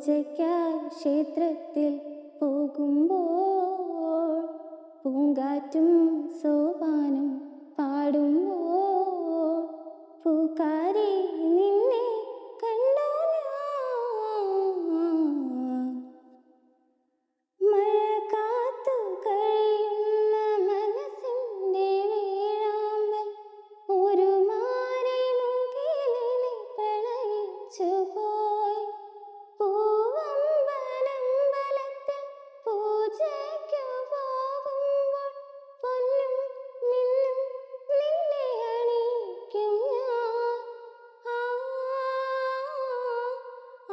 പൂജയ്ക്കായി ക്ഷേത്രത്തിൽ പോകുമ്പോൾ പൂങ്കാറ്റും സോപാനം പാടുമ്പോൾ പൂക്കാരി നിന്നെ കണ്ടോ ഞാൻ. മഴ കാത്തു കഴിയുന്ന മനസ്സിൻ്റെ വേഴാമ്പൽ ഒരു മാറി മുകിലിനെ പ്രണയിച്ചു പോയി. പൂവമ്പലത്തിൽ പൂജയ്ക്കു പോകുമ്പോൾ പൊന്നും മിന്നും നിന്നെ അണിയിക്കും ഞാൻ. ആ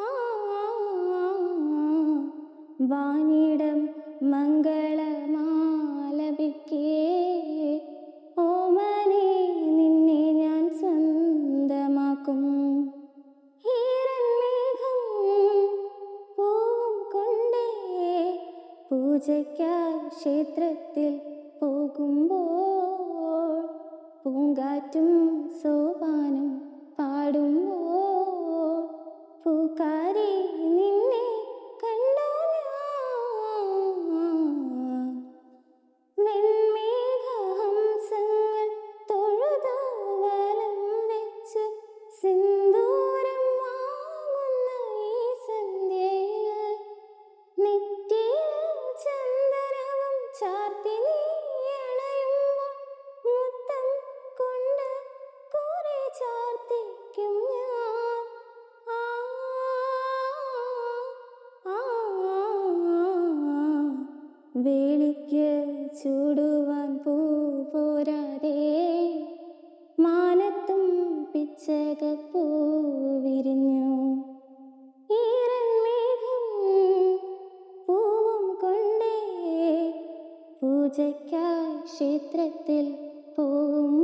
ആ വാനിടം മംഗളമാലപിക്കേ ഓമനേ നിന്നെ ഞാൻ സ്വന്തമാക്കും. ഈറൻമേഘം പൂവും കൊണ്ടേ പൂജയ്ക്കായി ക്ഷേത്രത്തിൽ പോകുമ്പോൾ പൂങ്കാറ്റും സോപാനം പാടുമ്പോൾ പൂക്കാരി നിന്നെ കണ്ടോ ഞാൻ. വെൺമേഘഹംസങ്ങൾ തൊഴുതു വലം വെച്ച് സിന്ദൂരം വാങ്ങുന്ന ഈ സന്ധ്യയിൽ നെറ്റിയിൽ ചന്ദനവും ചാർത്തി നീ അണയുമ്പോൾ മുത്തം കൊണ്ട് കുറെ ചാർത്തിക്കും ഞാൻ. ആ ആ വേളിക്ക് ചൂടുവാൻ പൂ പോരാതെ മാനത്തും പിച്ചകപ്പൂ വിരിഞ്ഞു. ഈറൻമേഘം പൂവും കൊണ്ടേ പൂജയ്ക്കായി ക്ഷേത്രത്തിൽ പോകും.